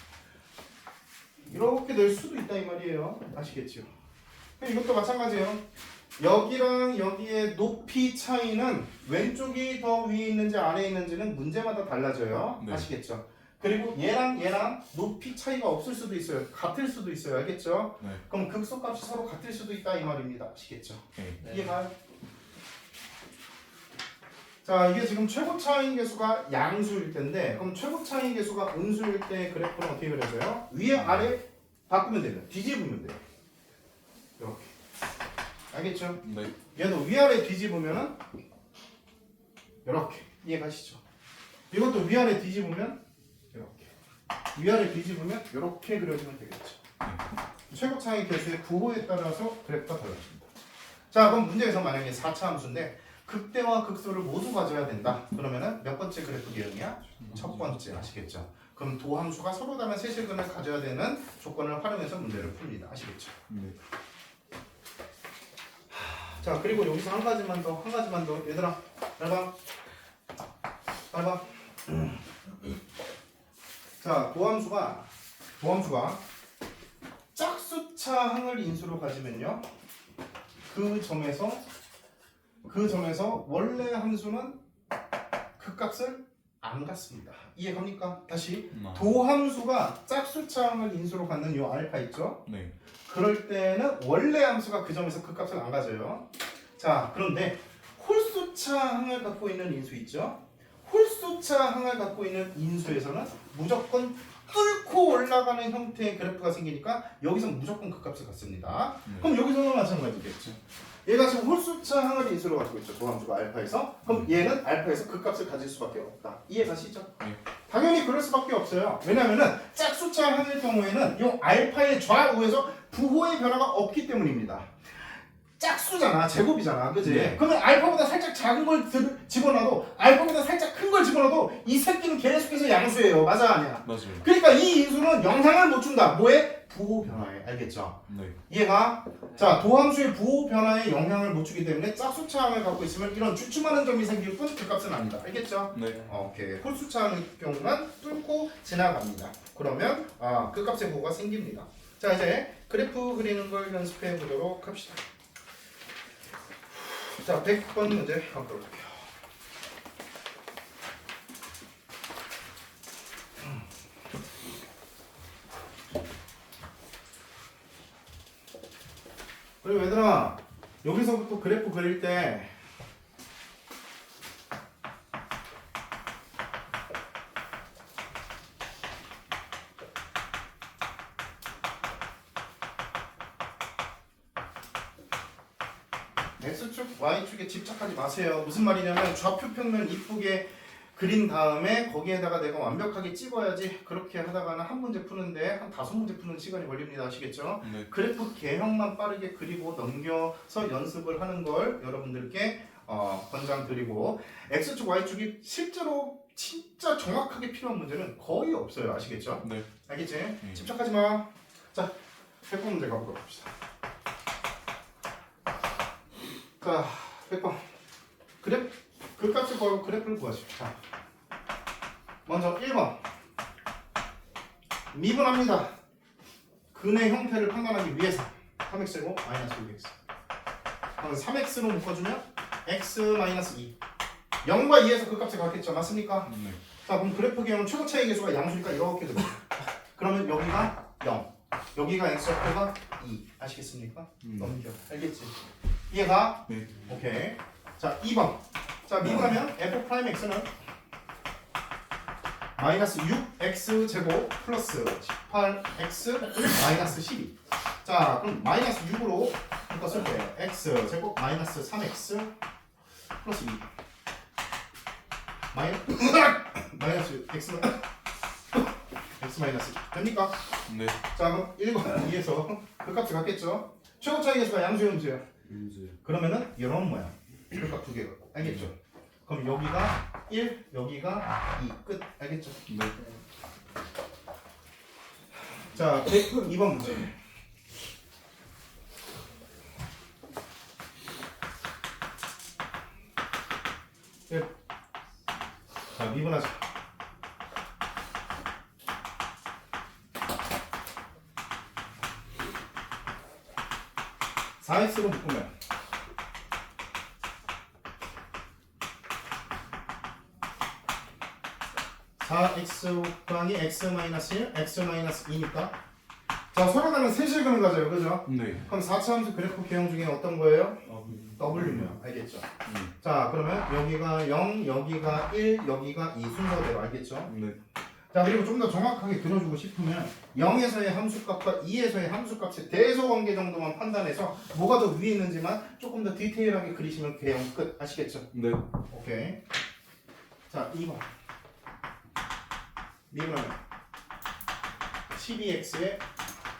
A: 이렇게 될 수도 있다 이 말이에요. 아시겠죠? 이것도 마찬가지예요. 여기랑 여기의 높이 차이는 왼쪽이 더 위에 있는지 아래에 있는지는 문제마다 달라져요.
B: 네.
A: 아시겠죠? 그리고 얘랑 높이 차이가 없을 수도 있어요. 같을 수도 있어요. 알겠죠?
B: 네.
A: 그럼 극소값이 서로 같을 수도 있다 이 말입니다. 아시겠죠?
B: 오케이.
C: 네.
A: 이해가요? 자, 이게 지금 최고 차이인 개수가 양수일 텐데 그럼 최고 차이인 개수가 음수일 때 그래프는 어떻게 그려져요? 위에 아래 바꾸면 돼요. 뒤집으면 돼요. 이렇게. 알겠죠?
B: 네.
A: 얘도 위아래 뒤집으면은 이렇게. 이해가시죠? 이것도 위아래 뒤집으면 이렇게. 위아래 뒤집으면 이렇게 그려지면 되겠죠. 최고 차이 개수의 부호에 따라서 그래프가 달라집니다. 자, 그럼 문제에서 만약에 4차 함수인데 극대와 극소를 모두 가져야 된다. 그러면은 몇 번째 그래프 개형이야? 첫 번째. 아시겠죠? 그럼 도함수가 서로 다른 세실근을 가져야 되는 조건을 활용해서 문제를 풉니다. 아시겠죠?
B: 네.
A: 자, 그리고 여기서 한 가지만 더. 얘들아, 밟아. 자, 도함수가 짝수차항을 인수로 가지면요. 그 점에서 원래 함수는 극값을 안 갖습니다. 이해갑니까? 다시 도함수가 짝수차항을 인수로 갖는 요 알파 있죠?
B: 네.
A: 그럴 때는 원래 함수가 그 점에서 극값을 안 가져요. 자, 그런데 홀수차항을 갖고 있는 인수 있죠? 홀수차항을 갖고 있는 인수에서는 무조건 뚫고 올라가는 형태의 그래프가 생기니까 여기서 무조건 극값을 갖습니다.
B: 네.
A: 그럼 여기서는 마찬가지겠죠. 얘가 지금 홀수차항을 인수로 가지고 있죠. 도함수가 알파에서. 그럼 얘는 알파에서 극값을 가질 수밖에 없다. 이해가시죠?
B: 네.
A: 당연히 그럴 수밖에 없어요. 왜냐하면은 짝수차항일 경우에는 이 알파의 좌우에서 부호의 변화가 없기 때문입니다. 짝수잖아, 제곱이잖아, 그지?
B: 네.
A: 그러면 알파보다 살짝 작은 걸 집어넣어도 알파보다 살짝 큰 걸 집어넣어도 이 새끼는 계속해서 양수예요. 맞아, 아니야?
B: 맞아요.
A: 그러니까 이 인수는 영향을 못 준다. 뭐에? 부호 변화에. 알겠죠?
B: 네.
A: 이해가? 자, 도함수의 부호 변화에 영향을 못 주기 때문에 짝수차항을 갖고 있으면 이런 주춤하는 점이 생길 뿐 그 값은 아니다. 알겠죠?
B: 네.
A: 오케이. 홀수차항의 경우만 뚫고 지나갑니다. 그러면 그 값의 부호가 생깁니다. 자, 이제 그래프 그리는 걸 연습해 보도록 합시다. 자, 100번 문제 한번 볼게요. 그리고 얘들아, 여기서부터 그래프 그릴 때 X축, Y축에 집착하지 마세요. 무슨 말이냐면 좌표 평면 이쁘게 그린 다음에 거기에다가 내가 완벽하게 찍어야지. 그렇게 하다가는 한 문제 푸는데 한 5문제 푸는 시간이 걸립니다. 아시겠죠?
B: 네.
A: 그래프 개형만 빠르게 그리고 넘겨서 연습을 하는 걸 여러분들께 권장드리고 X축, Y축이 실제로 진짜 정확하게 필요한 문제는 거의 없어요. 아시겠죠?
B: 네.
A: 알겠지? 집착하지 마. 자, 100번 문제 가보도록 합시다. 자, 100번. 그 값을 구하고 그래프를 구하십시오. 자, 먼저 1번. 미분합니다. 근의 형태를 판단하기 위해서 3x제곱 마이너스 6x. 그럼 3x로 묶어주면 x 마이너스 2. 0과 2에서 그 값을 갖겠죠. 맞습니까?
B: 네.
A: 자, 그럼 그래프 개형은 최고 차이 계수가 양수니까 이렇게 됩니다. 그러면 여기가 0. 여기가 x좌표가 2. 아시겠습니까? 넘겨. 알겠지? 이해가?
B: 네.
A: 오케이. 자, 2번. 자, 미분하면 f 프라임 x는 마이너스 6x 제곱 플러스 18x 마이너스 12. 자, 그럼 마이너스 6으로 묶었을 때 x 제곱 마이너스 3x 플러스 2. 마이너스 x는 x 마이너스 2 됩니까?
B: 네.
A: 자 그럼 1번 2에서 그 값이 같겠죠? 최고 차이 계수가 양수요 음수요?
B: 음수요.
A: 그러면은 이런 모양 그 값 두 개 갖고 알겠죠? 그럼 여기가 1 여기가 2 끝 알겠죠?
B: 네.
A: 자 102번 문제 자 미분하자 4x로 묶으면 4x 곱하기 x 마이너스 1 x 마이너스 2니까 자 서로 다른 세실근을 가져요 그죠?
B: 네.
A: 그럼 4차 함수 그래프 개형 중에 어떤 거예요? W모양 알겠죠? 자 그러면 여기가 0 여기가 1 여기가 2 순서대로 알겠죠?
B: 네.
A: 자 그리고 좀 더 정확하게 들어주고 싶으면 0에서의 함수값과 2에서의 함수값의 대소관계 정도만 판단해서 뭐가 더 위에 있는지만 조금 더 디테일하게 그리시면 개형 끝 아시겠죠?
B: 네.
A: 오케이 자 2번 미분하면 12x의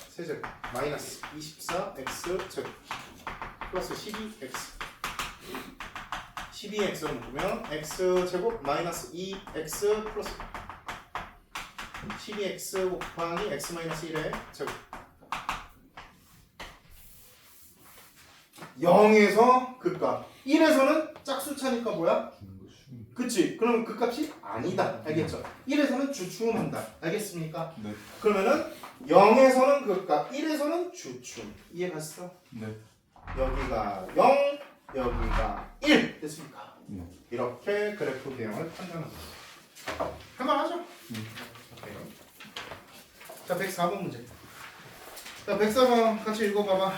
A: 세제곱 마이너스 24x 제곱 플러스 12x 12x를 묶으면 x제곱 마이너스 2x 플러스 12x 곱하기 x 마이너스 1의 제곱 0에서 극값 1에서는 짝수차니까 뭐야? 그치? 그러면 그 값이 아니다 알겠죠? 1에서는 주춤한다 알겠습니까?
B: 네.
A: 그러면은 0에서는 극값 1에서는 주춤 이해갔어?
B: 네.
A: 여기가 0 여기가 1 됐습니까?
B: 네.
A: 이렇게 그래프 개형을 판단합니다 할만하죠? 오케이. 자 104번 문제 자 104번 같이 읽어봐봐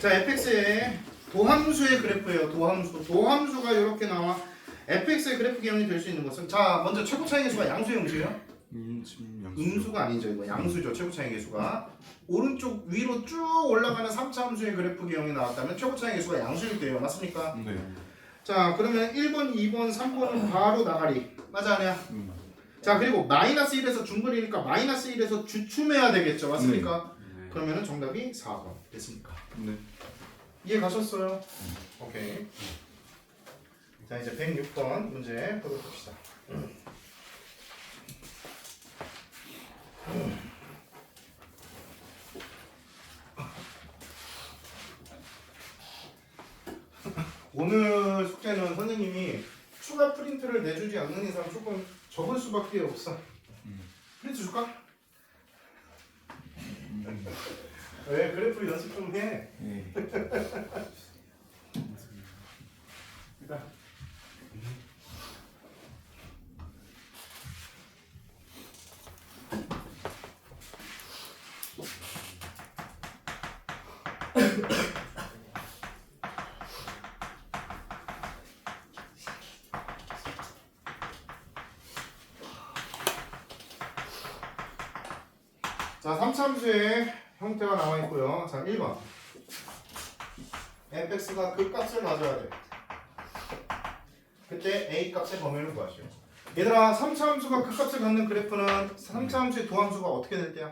A: 자 fx의 도함수의 그래프예요 도함수가 이렇게 나와 fx의 그래프 개형이 될 수 있는 것은 자 먼저 최고 차이 계수가 양수예요 음수예요? 음수가 아니죠 이거 양수죠 최고 차이 계수가 오른쪽 위로 쭉 올라가는 3차 함수의 그래프 개형이 나왔다면 최고 차이 계수가 양수일 때예요 맞습니까?
B: 네.
A: 자 그러면 1번 2번 3번은 바로 나가리 맞아 아니야? 자 그리고 마이너스 1에서 중거리니까 마이너스 1에서 주춤해야 되겠죠 맞습니까? 그러면은 정답이 4번 됐습니까?
B: 네.
A: 이해 가셨어요? 오케이 자 이제 106번 문제 풀어봅시다 오늘 숙제는 선생님이 추가 프린트를 내주지 않는 이상 조금 적을 수밖에 없어 프린트 줄까? 왜 그래프 연습 좀 해.
B: 네.
A: 일단 자, 3참수의 형태가 나와 있고요. 자, 1번. fx가 그 값을 가져야 돼. 그때 a 값의 범위를 구하시오. 얘들아, 3차함수가 그 값을 갖는 그래프는 3차함수의 도함수가 어떻게 될 때야?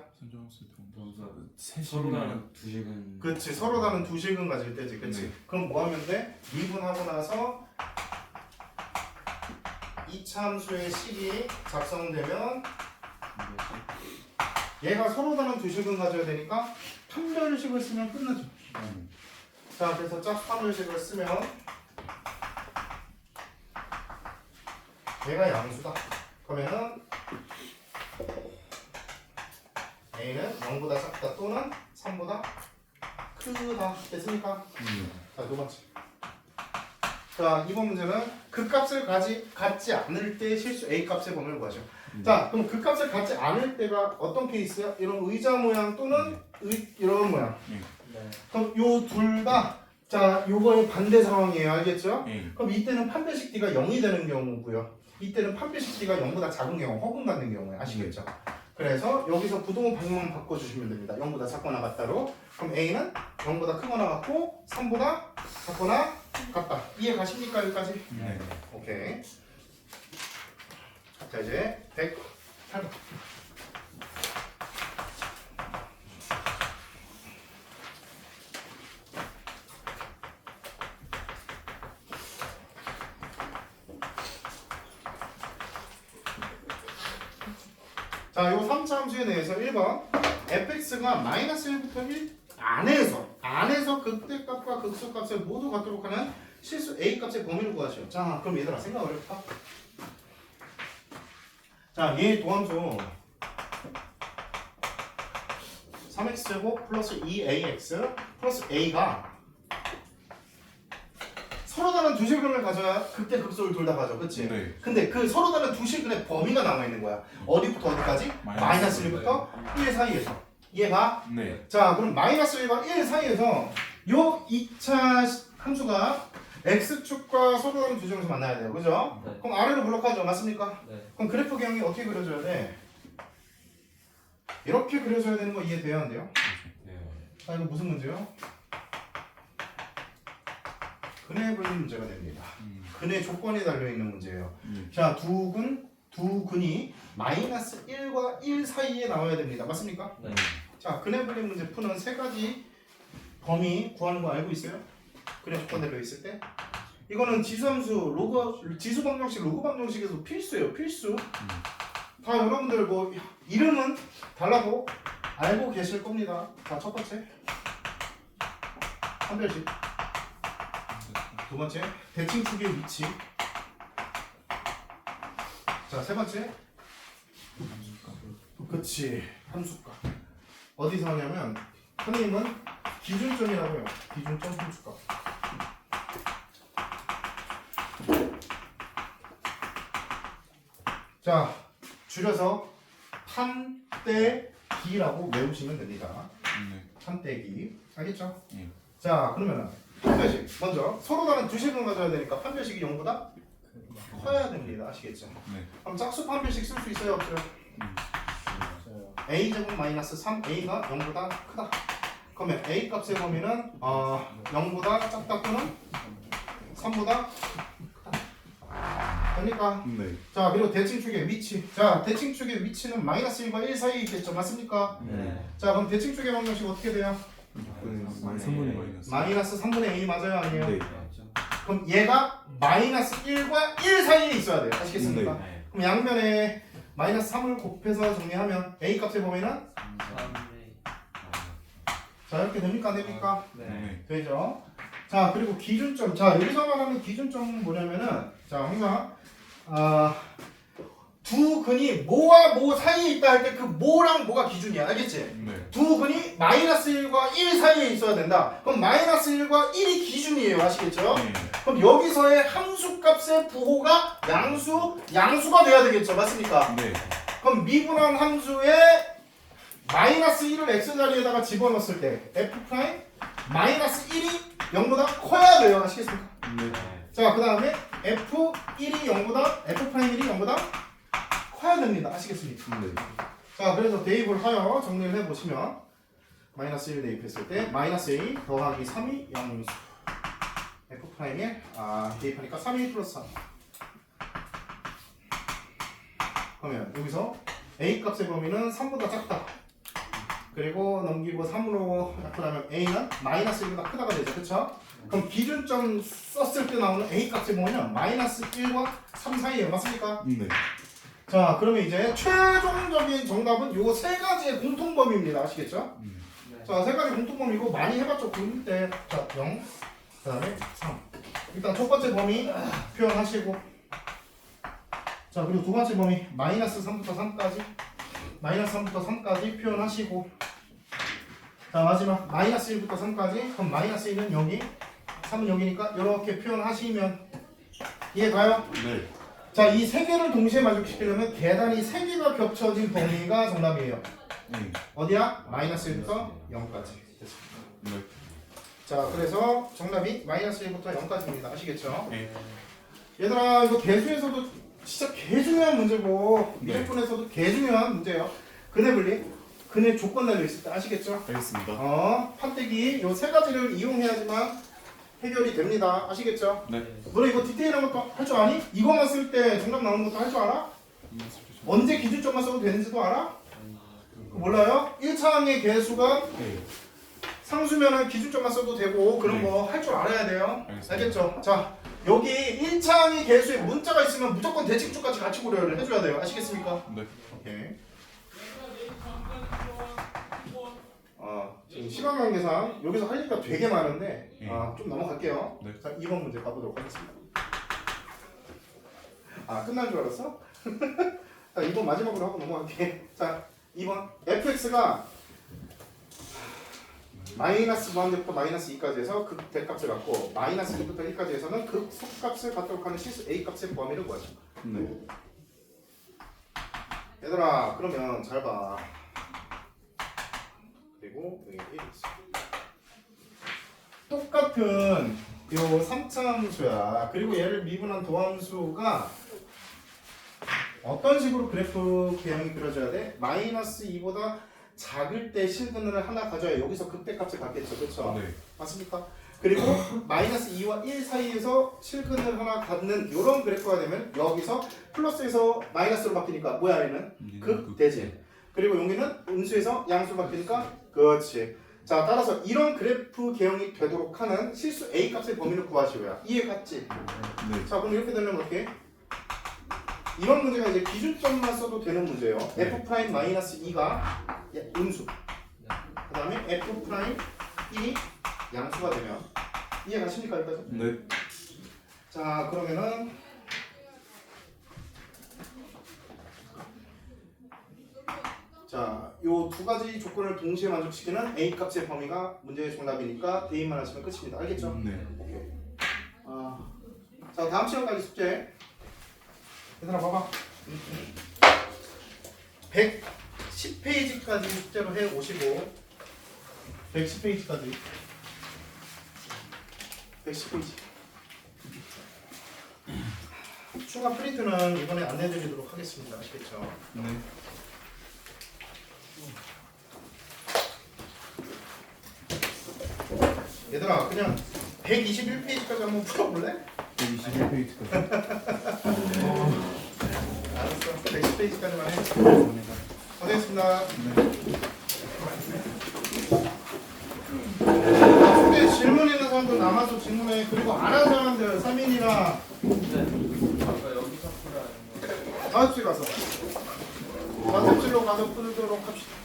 C: 서로 다른 두 식은
A: 그렇지, 서로 다른 두 식은 가질 때지, 그렇지?
B: 네.
A: 그럼 뭐 하면 돼? 미분하고 나서 2차함수의 식이 작성되면 얘가 서로 다른 두 식은 가져야 되니까 판별식을 쓰면 끝나죠. 자, 그래서 짝판별식을 쓰면 얘가 양수다. 그러면은 A는 0보다 작다 또는 3보다 크다. 됐습니까? 자, 두 번째. 자, 이번 문제는 그 값을 갖지 않을 때 실수 A 값의 범위를 구하죠. 자, 그럼 그 값을 갖지 않을 때가 어떤 케이스야? 이런 의자 모양 또는 이런 모양.
C: 네.
A: 그럼 요 둘 다 자, 요거의 반대 상황이에요. 알겠죠?
B: 네.
A: 그럼 이때는 판별식 D가 0이 되는 경우고요. 이때는 판별식 D가 0보다 작은 경우, 허근 갖는 경우에 아시겠죠? 그래서 여기서 부동호 방향만 바꿔주시면 됩니다. 0보다 작거나 같다로. 그럼 A는 0보다 크거나 같고 3보다 작거나 같다. 이해 가십니까? 여기까지?
B: 네.
A: 오케이. 자, 이제 108번. 자, 요 3차 함수에 대해서 1번 fx가 마이너스 1부터 1 안에서 극대값과 극소값을 모두 갖도록 하는 실수 a값의 범위를 구하시오. 자, 그럼 얘들아 생각을 해볼까? 자, 얘 도함수 3x제곱 플러스 2ax 플러스 a가 서로 다른 두 실근을 가져야 극대 극소를 둘 다 가져, 그치?
B: 네.
A: 근데 그 서로 다른 두 실근의 범위가 남아 있는 거야. 어디부터 어디까지? 마이너스 1부터 1 사이에서. 이해가?
B: 네.
A: 자, 그럼 마이너스 1과 1 사이에서 요 2차 함수가 x축과 서로 다른 두 점에서 만나야 돼요, 그죠?
C: 네.
A: 그럼 아래로 블록하죠, 맞습니까?
C: 네.
A: 그럼 그래프 개형이 어떻게 그려져야 돼? 이렇게 그려져야 되는 거 이해돼야 한대요?
B: 네.
A: 자, 이거 무슨 문제요? 근해 분리 문제가 됩니다. 근해 조건이 달려있는 문제예요. 자, 두 근이 마이너스 1과 1 사이에 나와야 됩니다. 맞습니까?
C: 네.
A: 자, 근해 분리 문제 푸는 세 가지 범위 구하는 거 알고 있어요? 근해 조건 달려있을 때? 이거는 지수함수, 지수 방정식, 로그 방정식에서 필수예요. 필수. 다 여러분들 뭐 이름은 달라고 알고 계실 겁니다. 자, 첫 번째 한별식. 두 번째 대칭축의 위치. 자, 세 번째 그치 함수값. 어디서 하냐면 선생님은 기준점이라고 해요. 기준점 함수값. 자, 줄여서 판때기라고 외우시면 됩니다.
B: 네.
A: 판때기. 알겠죠?
B: 네.
A: 자, 그러면은 판별식 먼저 서로 다른 두 식을 가져야 되니까 판별식이 0보다 커야 됩니다. 아시겠죠?
B: 네.
A: 그럼 짝수 판별식 쓸 수 있어요, 없어요? a 제곱 마이너스 3a가 0보다 크다. 그러면 a 값의 범위는 0보다 작다 또는 3보다 크다. 됩니까?
B: 네.
A: 자, 그리고 대칭축의 위치. 자, 대칭축의 위치는 마이너스 1과 1 사이에 있겠죠, 맞습니까?
C: 네.
A: 자, 그럼 대칭축의 방정식 어떻게 돼요? 마이너스 3분의 a 맞아요, 아니에요?
B: 네.
A: 그럼 얘가 마이너스 1과 1 사이에 있어야 돼요. 아시겠습니까?
C: 네.
A: 그럼 양면에 마이너스 3을 곱해서 정리하면 a 값의 범위는? 자, 이렇게 됩니까? 안 됩니까?
C: 네.
A: 되죠? 자, 그리고 기준점. 자, 여기서 말하는 기준점은 뭐냐면은, 자, 항상 두 근이 뭐와 뭐 사이에 있다 할 때 그 뭐랑 뭐가 기준이야. 알겠지?
B: 네.
A: 두 근이 마이너스 1과 1 사이에 있어야 된다. 그럼 마이너스 1과 1이 기준이에요. 아시겠죠?
B: 네.
A: 그럼 여기서의 함수값의 부호가 양수가 돼야 되겠죠. 맞습니까?
B: 네.
A: 그럼 미분한 함수의 마이너스 1을 x자리에다가 집어넣었을 때 f 프라임 마이너스 1이 0보다 커야 돼요. 아시겠습니까?
B: 네.
A: 자, 그 다음에 f1이 0보다 f 프라임 1이 0보다 커야 됩니다. 아시겠습니까?
B: 네.
A: 자, 그래서 대입을 하여 정리를 해보시면 마이너스 1 대입했을 때 마이너스 a 더하기 3이 0 f 프라임에 대입하니까 3이 플러스 3. 그러면 여기서 a 값의 범위는 3보다 작다. 그리고 넘기고 3으로 약분하면 a는 마이너스 1보다 크다가 되죠. 그쵸? 그럼 기준점 썼을 때 나오는 a 값의 범위는 마이너스 1과 3 사이에요. 맞습니까?
B: 네.
A: 자, 그러면 이제 최종적인 정답은 요 세 가지의 공통범위입니다. 아시겠죠? 자, 세 가지 공통범위고 많이 해봤죠. 군 때. 자, 0, 그 다음에 3. 일단 첫 번째 범위 표현하시고, 자, 그리고 두 번째 범위 마이너스 3부터 3까지 마이너스 3부터 3까지 표현하시고, 자, 마지막 마이너스 1부터 3까지. 그럼 마이너스 1은 여기, 3은 여기니까 이렇게 표현하시면 이해가요?
B: 네.
A: 자, 이 세 개를 동시에 만족시키려면 계단이 세 개가 겹쳐진 범위가 정답이에요.
B: 네.
A: 어디야? 마이너스 1부터 0까지. 됐습니다.
B: 네.
A: 자, 그래서 정답이 마이너스 1부터 0까지입니다. 아시겠죠?
B: 네.
A: 얘들아, 이거 개수에서도 진짜 개 중요한 문제고
B: 네.
A: 미적분에서도 개 중요한 문제예요. 근해 분리, 근해 조건 달려 있을 때 아시겠죠?
B: 알겠습니다.
A: 판때기 요 세 가지를 이용해야지만 해결이 됩니다. 아시겠죠?
B: 네.
A: 너네 이거 디테일한 것도 할 줄 아니? 이거만 쓸 때 정답 나오는 것도 할 줄 알아? 언제 기준점만 써도 되는지도 알아? 그거 몰라요? 1차항의 개수가
B: 네.
A: 상수면은 기준점만 써도 되고 그런
B: 네.
A: 거 할 줄 알아야 돼요.
B: 알겠습니다.
A: 알겠죠? 자, 여기 1차항의 개수에 문자가 있으면 무조건 대칭축까지 같이 고려를 해줘야 돼요. 아시겠습니까?
B: 네.
A: 오케이. 시간 관계상 여기서 할 얘기가 되게 많은데
B: 예.
A: 좀 넘어갈게요.
B: 네.
A: 자, 2번 문제 가보도록 하겠습니다. 끝난 줄 알았어? 자, 2번 마지막으로 하고 넘어갈게. 자, 2번 fx가 마이너스 무한대부터 마이너스 2까지 해서 극 대값을 갖고 마이너스 2부터 1까지 해서는 극 속값을 갖도록 하는 실수 a 값의 범위를 구하죠.
B: 네.
A: 얘들아 그러면 잘 봐. 그리고 여기 1이 있어. 똑같은 요 3차 함수야. 그리고 얘를 미분한 도함수가 어떤 식으로 그래프 개형이 그려져야 돼? 마이너스 2보다 작을 때 실근을 하나 가져야 여기서 극대값을 갖겠죠. 그렇죠?
B: 네.
A: 맞습니까? 그리고 마이너스 2와 1 사이에서 실근을 하나 갖는 이런 그래프가 되면 여기서 플러스에서 마이너스로 바뀌니까 뭐야 얘는? 극대지. 그리고 여기는 음수에서 양수로 바뀌니까 그렇지. 자 따라서 이런 그래프 개형이 되도록 하는 실수 a 값의 범위를 구하시고요. 이해 갔지?
B: 네.
A: 자 그럼 이렇게 되면 어떻게? 이런 문제가 이제 기준점만 써도 되는 문제예요.
B: 네.
A: f'-2가 음수. 그 다음에 f'1이 양수가 되면 이해 가십니까 여기까지?
B: 네.
A: 자 그러면은 자, 요 두 가지 조건을 동시에 만족시키는 a 값의 범위가 문제의 정답이니까 대입만 하시면 끝입니다. 알겠죠?
B: 네.
A: 오케이. 자 다음 시간까지 숙제. 얘들아 봐봐. 110페이지까지 숙제로 해 오시고 110페이지까지 110페이지 추가 프린트는 이번에 안내드리도록 하겠습니다. 아시겠죠?
B: 네.
A: 얘들아 그냥 121페이지까지 한번 풀어볼래?
B: 21페이지까지.
A: 알았어. 110페이지까지만 해. 고생했습니다. 숙제 질문 있는 사람들 남아서 질문해. 그리고 안 하는 사람들 3인이나
C: 아까 여기서 풀어야 하는 거.
A: 다음 주에 가서 답실로 가서 풀도록 합시다.